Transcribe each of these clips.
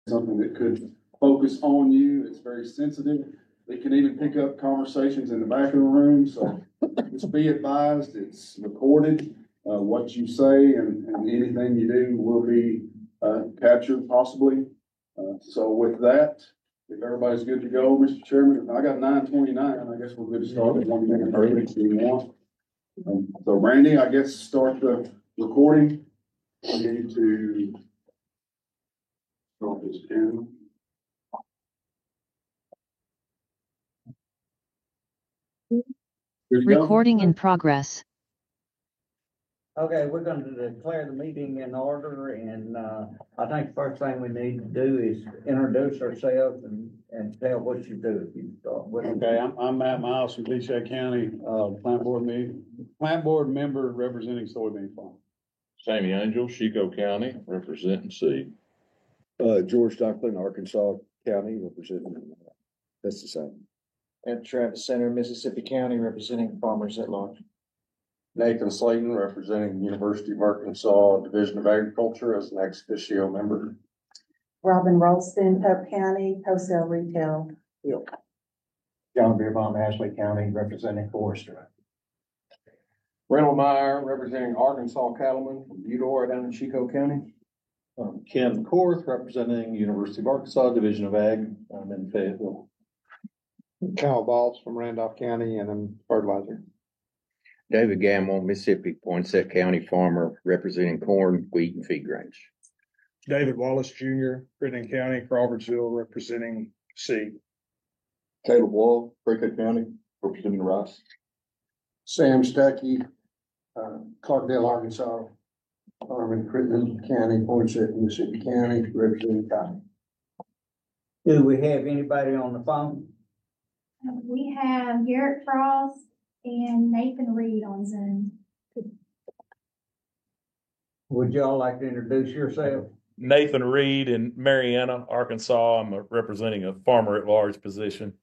something that could focus on you. It's very sensitive. It can even pick up conversations in the back of the room, so just be advised, it's recorded. What you say and anything you do will be captured possibly. So with that, if everybody's good to go, Mr. Chairman, I got 9:29. I guess we're good to start at 1 minute early if you want. So Randy, I guess start the recording. I need to start this camera. Recording in progress. Okay, we're going to declare the meeting in order, and I think the first thing we need to do is introduce ourselves and tell what you do if you start with. Okay, I'm Matt Miles from DeShay County, plant board member representing soybean farm. Sammy Angel, Chico County, representing seed. George Dunklin, Arkansas County, representing pesticide. And Travis Center, Mississippi County, representing farmers at large. Nathan Slayton, representing University of Arkansas Division of Agriculture as an ex officio member. Robin Ralston, Pope County, wholesale retail. John Beerbaum, Ashley County, representing forester. Reynold Meyer, representing Arkansas Cattlemen from Eudora down in Chico County. Ken Korth, representing University of Arkansas Division of Ag, in Fayetteville. Kyle Balls from Randolph County, and I'm fertilizer. David Gamble, Mississippi, Poinsett County farmer, representing corn, wheat, and feed grains. David Wallace Jr., Crittenden County, Crawfordsville, representing seed. Caleb Wall, Craighead County, representing rice. Sam Stuckey, Clarkdale, Arkansas, farm in Crittenden County, Poinsett, Mississippi County, representing cotton. Do we have anybody on the phone? We have Garrett Frost and Nathan Reed on Zoom. Would y'all like to introduce yourself? Nathan Reed in Marianna, Arkansas. I'm representing a farmer at large position.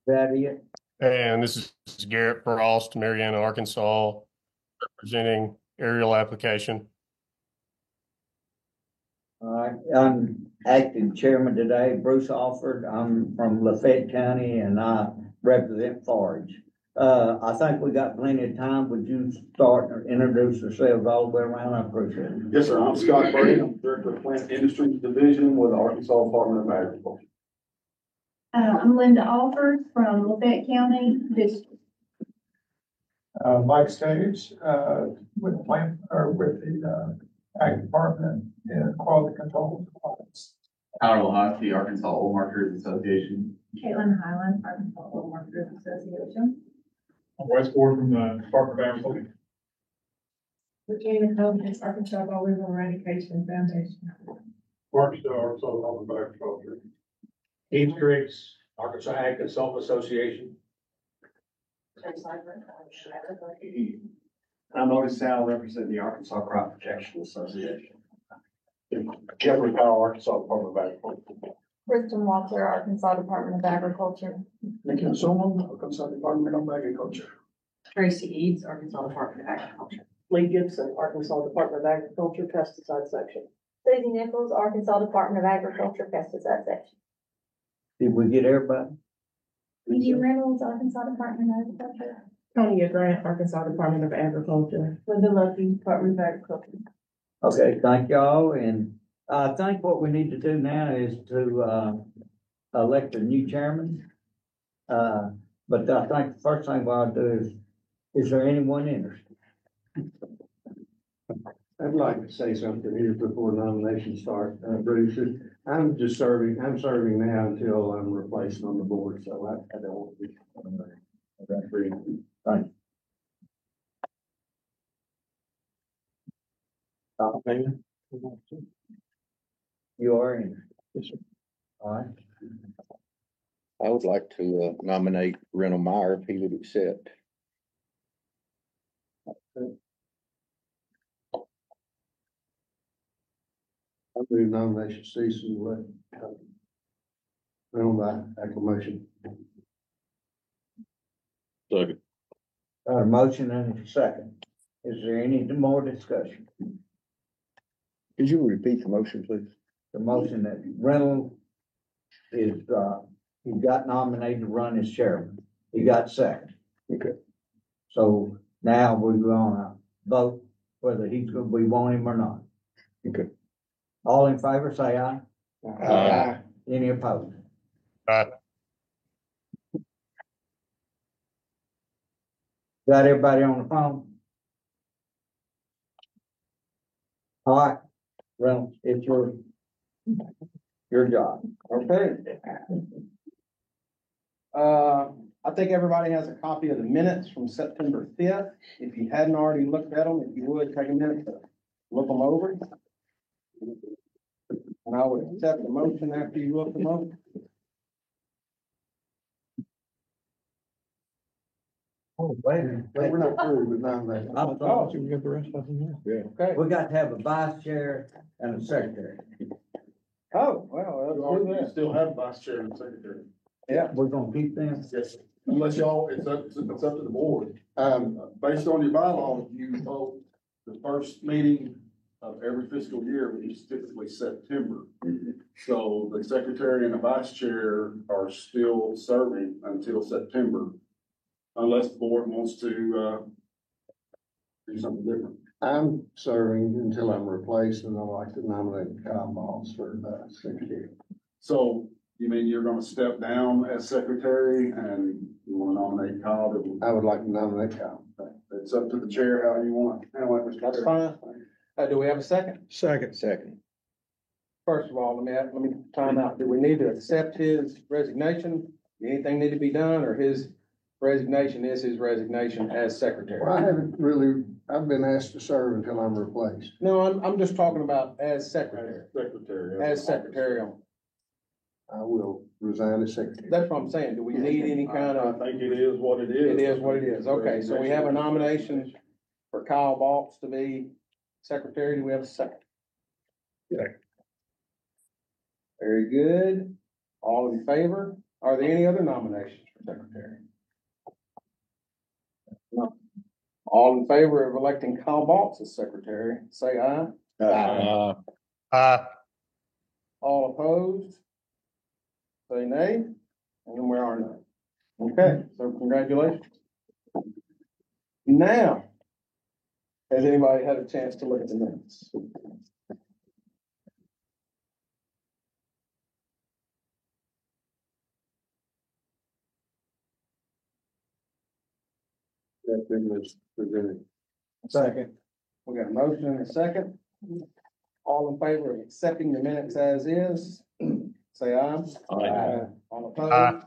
Is that it? And this is Garrett Frost, Marianna, Arkansas, representing aerial application. All right, I'm acting chairman today, Bruce Alford. I'm from Lafayette County and I represent forage. I think we got plenty of time. Would you start and introduce yourselves all the way around? I appreciate it. Yes, sir. I'm Scott Brady. I'm Director of Plant Industries Division with the Arkansas Department of Agriculture. I'm Linda Alford from Lafayette County District. Mike Stage, with the Ag Department and Quality Control Departments. Howard Lahosky, Arkansas Oil Marketers Association. Caitlin Highland, Arkansas Oil Marketers Association. Wes Ford from the Department of Agriculture. Virginia Coates, Arkansas Volleyball Eradication Foundation. Arkansas Department of Agriculture. Keith Griggs, Arkansas Ag Consultant Association. I'm Otis Sal, representing the Arkansas Crop Protection Association. Jeffrey Powell, Arkansas Department of Agriculture. Kristen Walter, Arkansas Department of Agriculture. Nick Solomon, Arkansas Department of Agriculture. Tracy Eads, Arkansas Department of Agriculture. Lee Gibson, Arkansas Department of Agriculture, Pesticide Section. Susie Nichols, Arkansas Department of Agriculture, Pesticide Section. Did we get everybody? Edie Reynolds, Arkansas Department of Agriculture. Tonya Grant, Arkansas Department of Agriculture. Linda Lucky, Department of Agriculture. Okay, thank y'all. And I think what we need to do now is to elect a new chairman. But I think the first thing I'll do is there anyone interested? I'd like to say something here before nominations start, Bruce. I'm serving now until I'm replaced on the board, so I don't want to be. Thank you. You are in. Yes, sir. All right. I would like to nominate Reynold Meyer if he would accept. I move nomination cease and let by acclamation. Second. Got a motion and a second. Is there any more discussion? Could you repeat the motion, please? The motion that Reynolds is, he got nominated to run as chairman. He got second. Okay. So now we're gonna vote whether we want him or not. Okay. All in favor, say aye. Aye. Any opposed? Aye. Got everybody on the phone? All right, Reynolds, it's your job. Okay. I think everybody has a copy of the minutes from September 5th. If you hadn't already looked at them, if you would, take a minute to look them over. And I would accept the motion after you look them over. Oh, wait, we're not through with nominations. Oh, We got the rest of them here. okay. We got to have a vice chair and a secretary. Oh, well, let's do You that. still have vice chair and secretary. Yeah. We're gonna keep them. Yes, unless y'all, it's up to the board. Based on your bylaws, you vote the first meeting of every fiscal year, which is typically September. So the secretary and the vice chair are still serving until September, unless the board wants to, do something different. I'm serving until I'm replaced, and I'd like to nominate Kyle Moss for secretary. So you mean you're gonna step down as secretary and you wanna nominate Kyle to? I would like to nominate Kyle. It's up to the chair how you want. Mr. That's Chair. fine. Do we have a second? Second. Second. First of all, let me time out. Do we need to accept his resignation? Anything need to be done, or his resignation is his resignation as secretary? Well, I haven't really, I've been asked to serve until I'm replaced. No, I'm just talking about as secretary, Secretary. as secretarial. I will resign as secretary. That's what I'm saying. Do we need any kind I of, think it is what it is. it is what it is. Okay, so we have a nomination for Kyle Balks to be secretary. Do we have a second? Second. Very good. All in favor? Are there any other nominations for secretary? No. All in favor of electing Kyle Balks as secretary, say aye. Aye. All opposed? Say nay, and then we are none. Okay, so congratulations. Now, has anybody had a chance to look at the minutes? That thing was presented. Second. We got a motion and a second. All in favor of accepting the minutes as is, say aye. Aye. All opposed? Aye.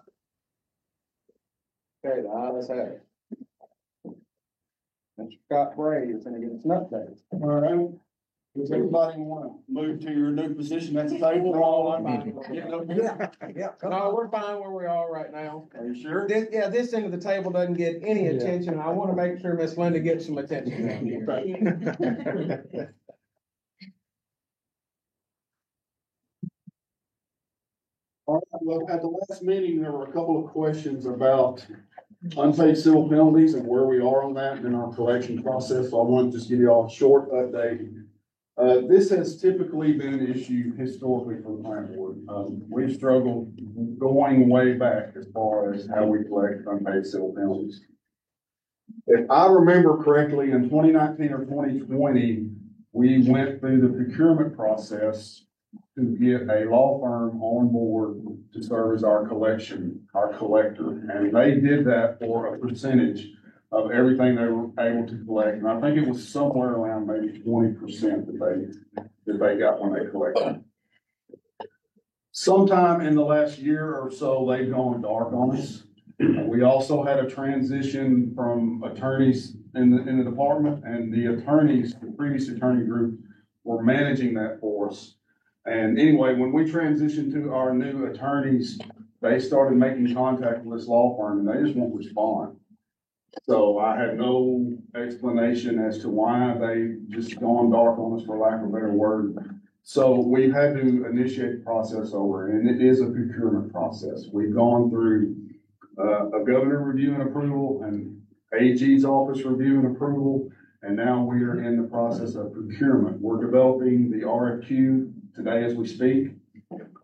Okay, the ayes have it. Mr. Scott Bray is gonna give us an update. All right. Does everybody want to move to your new position at the table? Yeah. No, we're fine where we are right now. Are you sure? This end of the table doesn't get any attention. I want to make sure Miss Linda gets some attention down here. All right, well, at the last meeting, there were a couple of questions about unpaid civil penalties and where we are on that in our collection process. So I want to just give you all a short update. This has typically been an issue historically for the planning board. We've struggled going way back as far as how we collect unpaid civil penalties. If I remember correctly, in 2019 or 2020, we went through the procurement process to get a law firm on board to serve as our collector. And they did that for a percentage of everything they were able to collect. And I think it was somewhere around maybe 20% that they got when they collected. Sometime in the last year or so, they've gone dark on us. We also had a transition from attorneys in the department, and the attorneys, the previous attorney group, were managing that for us. And anyway, when we transitioned to our new attorneys, they started making contact with this law firm, and they just won't respond. So I had no explanation as to why they just gone dark on us, for lack of a better word. So we've had to initiate the process over, and it is a procurement process. We've gone through a governor review and approval, and AG's office review and approval, And now we are in the process of procurement. We're developing the RFQ today as we speak.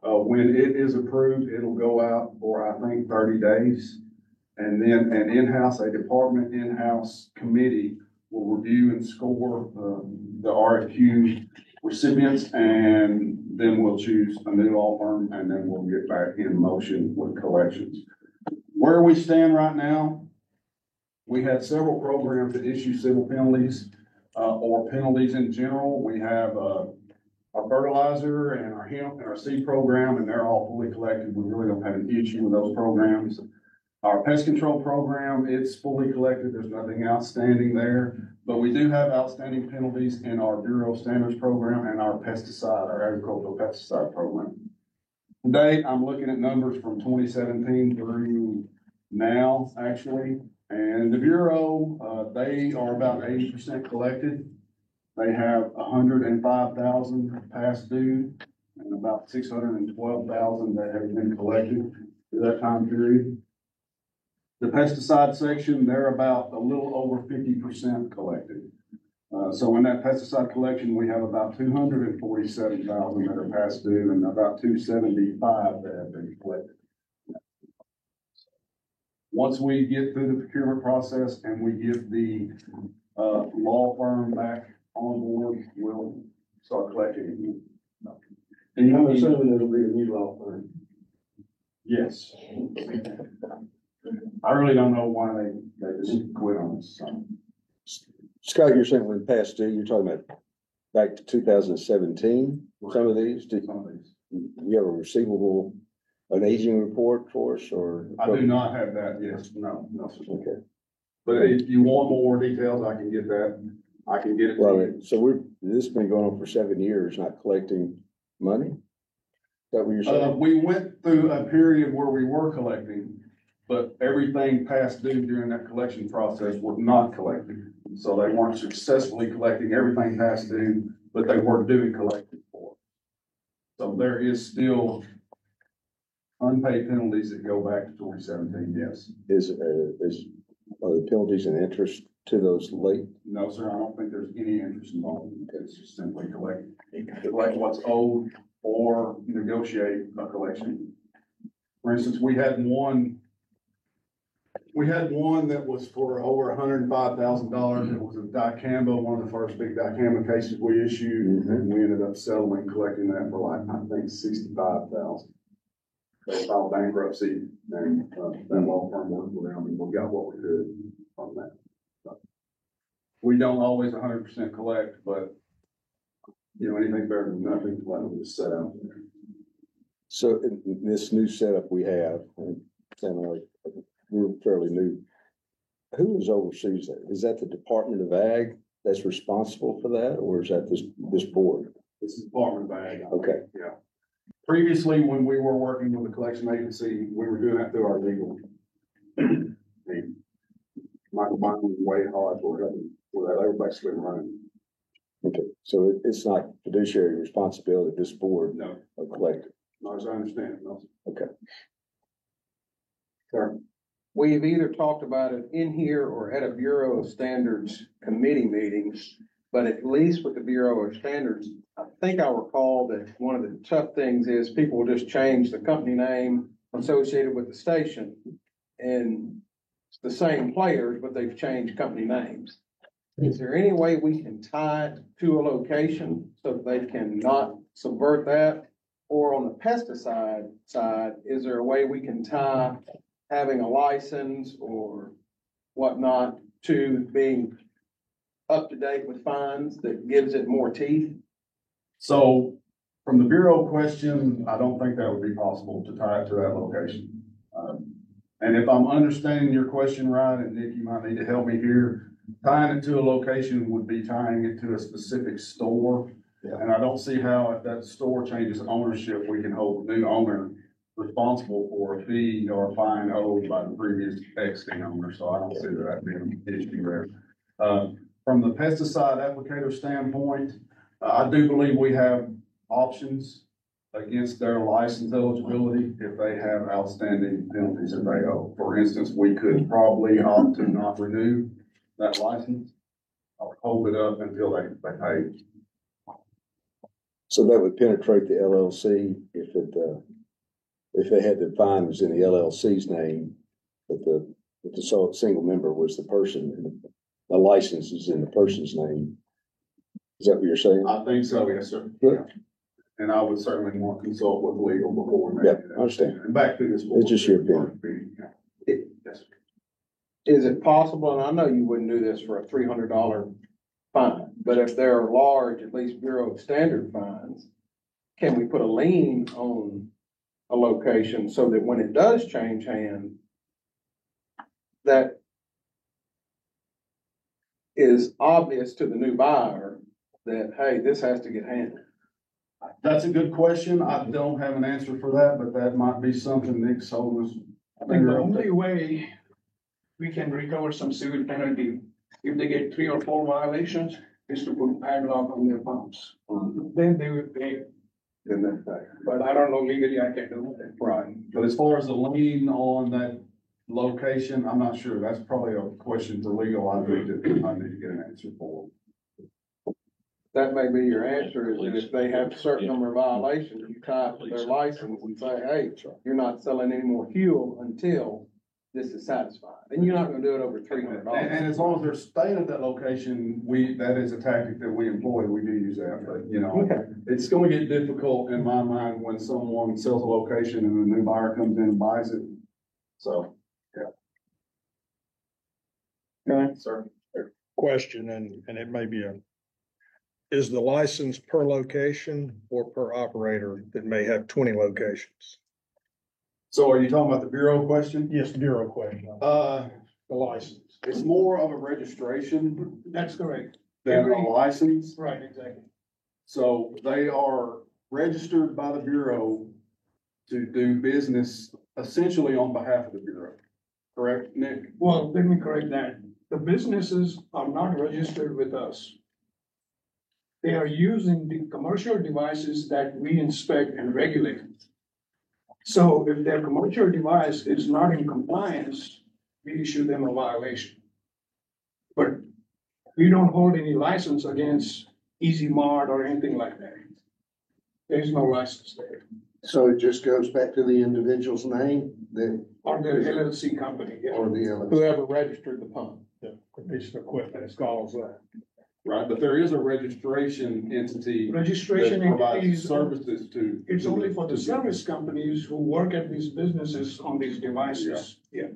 When it is approved, it'll go out for, I think, 30 days. And then a department in-house committee will review and score the RFQ recipients, and then we'll choose a new law firm, and then we'll get back in motion with collections. Where we stand right now, we have several programs that issue civil penalties or penalties in general. We have our fertilizer and our hemp and our seed program, and they're all fully collected. We really don't have an issue with those programs. Our pest control program, it's fully collected. There's nothing outstanding there, but we do have outstanding penalties in our Bureau of Standards program and our agricultural pesticide program. Today, I'm looking at numbers from 2017 through now, actually. And the Bureau, they are about 80% collected. They have 105,000 past due and about 612,000 that have been collected through that time period. The pesticide section, they're about a little over 50% collected. So in that pesticide collection, we have about 247,000 that are past due and about 275 that have been collected. Once we get through the procurement process and we get the law firm back on board, we'll start collecting again. And I'm assuming it'll be a new law firm. Yes. I really don't know why they just quit on us. So. Scott, you're saying when past due, you're talking about back to 2017, some of these? Do you have a receivable, an aging report for us, or? I do not have that, yes. No, sir. Okay. But if you want more details, I can get that. I can get it. Well, so this has been going on for 7 years, not collecting money? Is that what you're saying? We went through a period where we were collecting, but everything past due during that collection process was not collected. So they weren't successfully collecting everything past due, but they were doing collecting for it. So there is still unpaid penalties that go back to 2017, yes. Are the penalties and interest to those late? No, sir, I don't think there's any interest involved. It's just simply collect what's owed or negotiate a collection. For instance, we had one that was for over $105,000. It was a dicamba, one of the first big dicamba cases we issued. And we ended up settling, collecting that for like, I think, $65,000. They filed bankruptcy and that law firm worked with them and we got what we could from that. So, we don't always 100% collect, but anything better than nothing, let them just set out there. So in this new setup we have, we're fairly new. Who oversees that? Is that the Department of Ag that's responsible for that, or is that this board? This is Department of Ag. Okay. Yeah. Previously, when we were working with the collection agency, we were doing that through our legal. Michael Bond was way hard for that. They were basically running. Okay, so it's not fiduciary responsibility of this board no. of collecting. Not as I understand it, no. Okay. Sir. We've either talked about it in here or at a Bureau of Standards committee meeting, but at least with the Bureau of Standards, I think I recall that one of the tough things is people will just change the company name associated with the station, and it's the same players, but they've changed company names. Is there any way we can tie it to a location so that they cannot subvert that? Or on the pesticide side, is there a way we can tie having a license or whatnot to being up to date with fines that gives it more teeth? So from the Bureau question, I don't think that would be possible to tie it to that location. And if I'm understanding your question right, and Nick, you might need to help me here, tying it to a location would be tying it to a specific store. Yeah. And I don't see how if that store changes ownership, we can hold the new owner responsible for a fee or a fine owed by the previous exiting owner. So I don't see that being an issue there. From the pesticide applicator standpoint, I do believe we have options against their license eligibility if they have outstanding penalties that they owe. For instance, we could probably opt to not renew that license. Our hold it up until they pay. So that would penetrate the LLC if they had the fines in the LLC's name, but the single member was the person, and the license is in the person's name. Is that what you're saying? I think so, yes, sir. Yeah. And I would certainly want to consult with legal before. Yeah, I understand. And back to this. It's just your opinion. Yes, sir. Is it possible, and I know you wouldn't do this for a $300 fine, but if there are large, at least Bureau of Standard fines, can we put a lien on a location so that when it does change hands, that is obvious to the new buyer that, hey, this has to get handled? That's a good question. I don't have an answer for that, but that might be something Nick's holding us. I think the only way we can recover some civil penalty, if they get 3 or 4 violations, is to put padlock on their pumps. Then they will pay. But I don't know legally I can do that. Right. But as far as the lien on that location, I'm not sure. That's probably a question for legal. I need to get an answer for. That may be your answer, is that if they have a certain number of violations, you tie it to their license and say, hey, you're not selling any more fuel until this is satisfied. And you're not gonna do it over $300. And as long as they're staying at that location, that is a tactic that we employ. We do use that, but it's gonna get difficult in my mind when someone sells a location and a new buyer comes in and buys it. So, yeah. Okay, sir. Question, and it may be is the license per location or per operator that may have 20 locations? So are you talking about the Bureau question? Yes, Bureau question. The license. It's more of a registration That's correct. than a license. Right, exactly. So they are registered by the Bureau to do business essentially on behalf of the Bureau. Correct, Nick? Well, let me correct that. The businesses are not registered with us. They are using the commercial devices that we inspect and regulate. So if their commercial device is not in compliance, we issue them a violation. But we don't hold any license against Easy Mart or anything like that. There's no license there. So it just goes back to the individual's name, Or the LLC company, yeah. or the LLC. whoever registered the pump. The piece of equipment, it's called that. Right, but there is a registration entity. Registration that provides entities. services to. It's only for the service companies who work at these businesses on these devices. Yeah.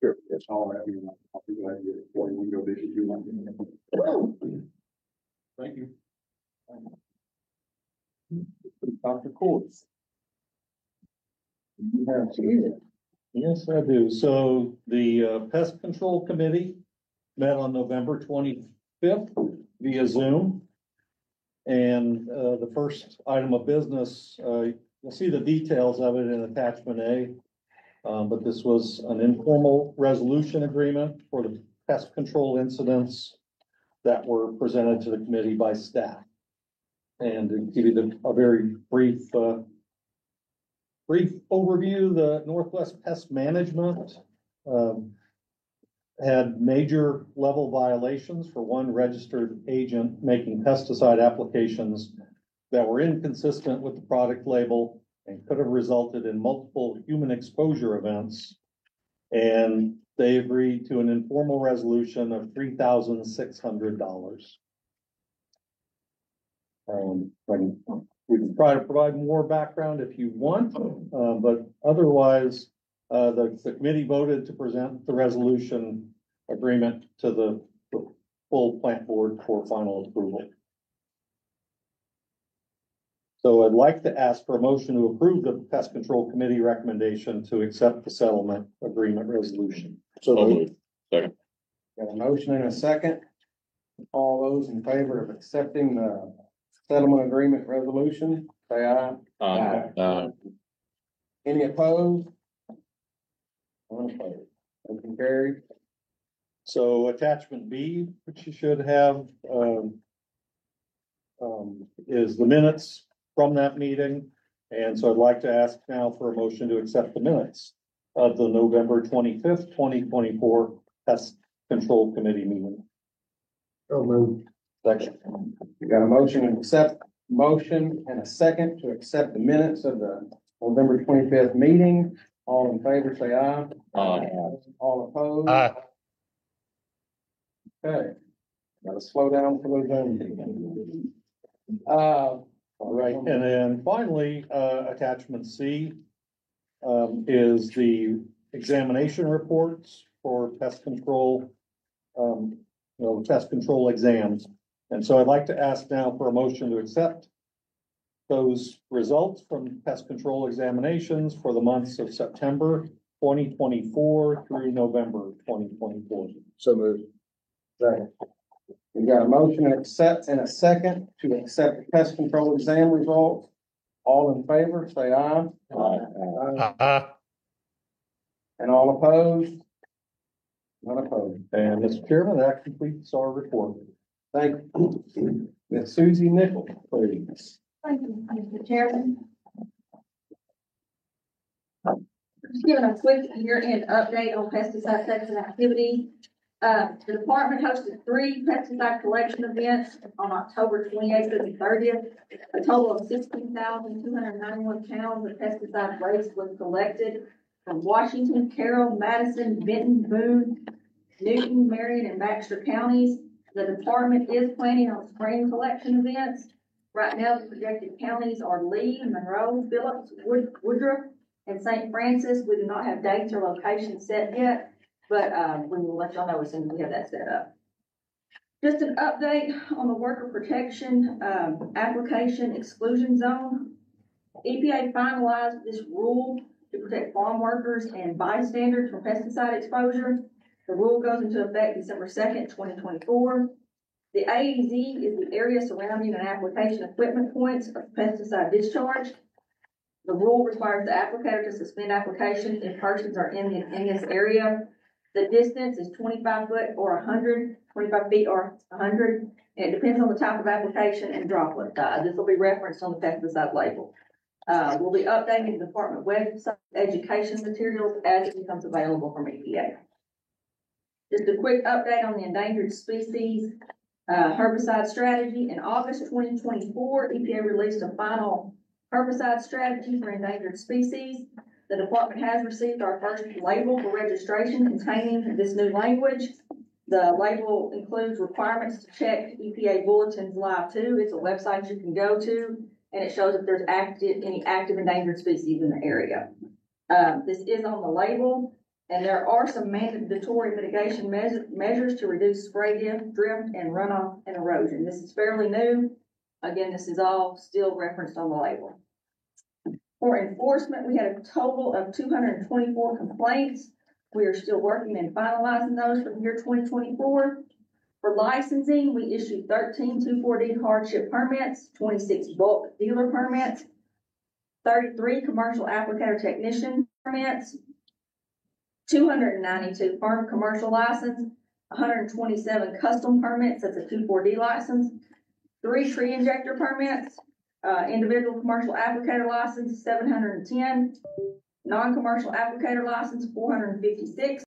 Sure, that's all I have. I'll be glad to get it for you when you go visit you. Thank you. Dr. Courts. Yes, I do. So the Pest Control Committee met on November 25th via Zoom. And the first item of business, you'll see the details of it in attachment A. But this was an informal resolution agreement for the pest control incidents that were presented to the committee by staff. And to give you a very brief overview, the Northwest Pest Management had major level violations for one registered agent making pesticide applications that were inconsistent with the product label and could have resulted in multiple human exposure events. And they agreed to an informal resolution of $3,600. We can try to provide more background if you want, but otherwise, the committee voted to present the resolution agreement to the full plant board for final approval. So I'd like to ask for a motion to approve the Pest Control Committee recommendation to accept the settlement agreement resolution. So moved. Second. Got a motion and a second. All those in favor of accepting the settlement agreement resolution, say aye. Aye. Any opposed? One opposed. Motion carried. So attachment B, which you should have, is the minutes from that meeting. And so I'd like to ask now for a motion to accept the minutes of the November 25th, 2024 Pest Control Committee meeting. So moved. Second. We got a motion and a second to accept the minutes of the November 25th meeting. All in favor, say aye. Aye. All opposed? Aye. Okay. Gotta slow down for those Zoom meetings. All right, and then finally, attachment C is the examination reports for pest control, pest control exams. And so I'd like to ask now for a motion to accept those results from pest control examinations for the months of September 2024 through November 2024. So moved. Second. We got a motion and a second to accept the pest control exam results. All in favor, say aye. Aye. And all opposed? None opposed. And Mr. Chairman, that completes our report. Thank you. Ms. Susie Nichols, please. Thank you, Mr. Chairman. Just giving a quick year-end update on pesticide testing activity. The department hosted 3 pesticide collection events on October 28th through the 30th. A total of 16,291 pounds of pesticide waste was collected from Washington, Carroll, Madison, Benton, Boone, Newton, Marion, and Baxter counties. The department is planning on spring collection events. Right now, the projected counties are Lee, Monroe, Phillips, Woodruff, and St. Francis. We do not have dates or locations set yet, but we will let y'all know as soon as we have that set up. Just an update on the worker protection application exclusion zone. EPA finalized this rule to protect farm workers and bystanders from pesticide exposure. The rule goes into effect December 2nd, 2024. The AEZ is the area surrounding an application equipment points of pesticide discharge. The rule requires the applicator to suspend applications if persons are in this area. The distance is 25 feet or 100, and it depends on the type of application and droplet size. This will be referenced on the pesticide label. We'll be updating the department website education materials as it becomes available from EPA. Just a quick update on the endangered species herbicide strategy. In August 2024, EPA released a final herbicide strategy for endangered species. The department has received our first label for registration containing this new language. The label includes requirements to check EPA Bulletins Live 2. It's a website you can go to, and it shows if there's any active endangered species in the area. This is on the label, and there are some mandatory mitigation measures to reduce spray drift and runoff and erosion. This is fairly new. Again, this is all still referenced on the label. For enforcement, we had a total of 224 complaints. We are still working and finalizing those for the year 2024. For licensing, we issued 13 2,4-D hardship permits, 26 bulk dealer permits, 33 commercial applicator technician permits, 292 farm commercial license, 127 custom permits, that's a 2,4-D license, 3 tree injector permits, individual commercial applicator license, 710, non-commercial applicator license, 456,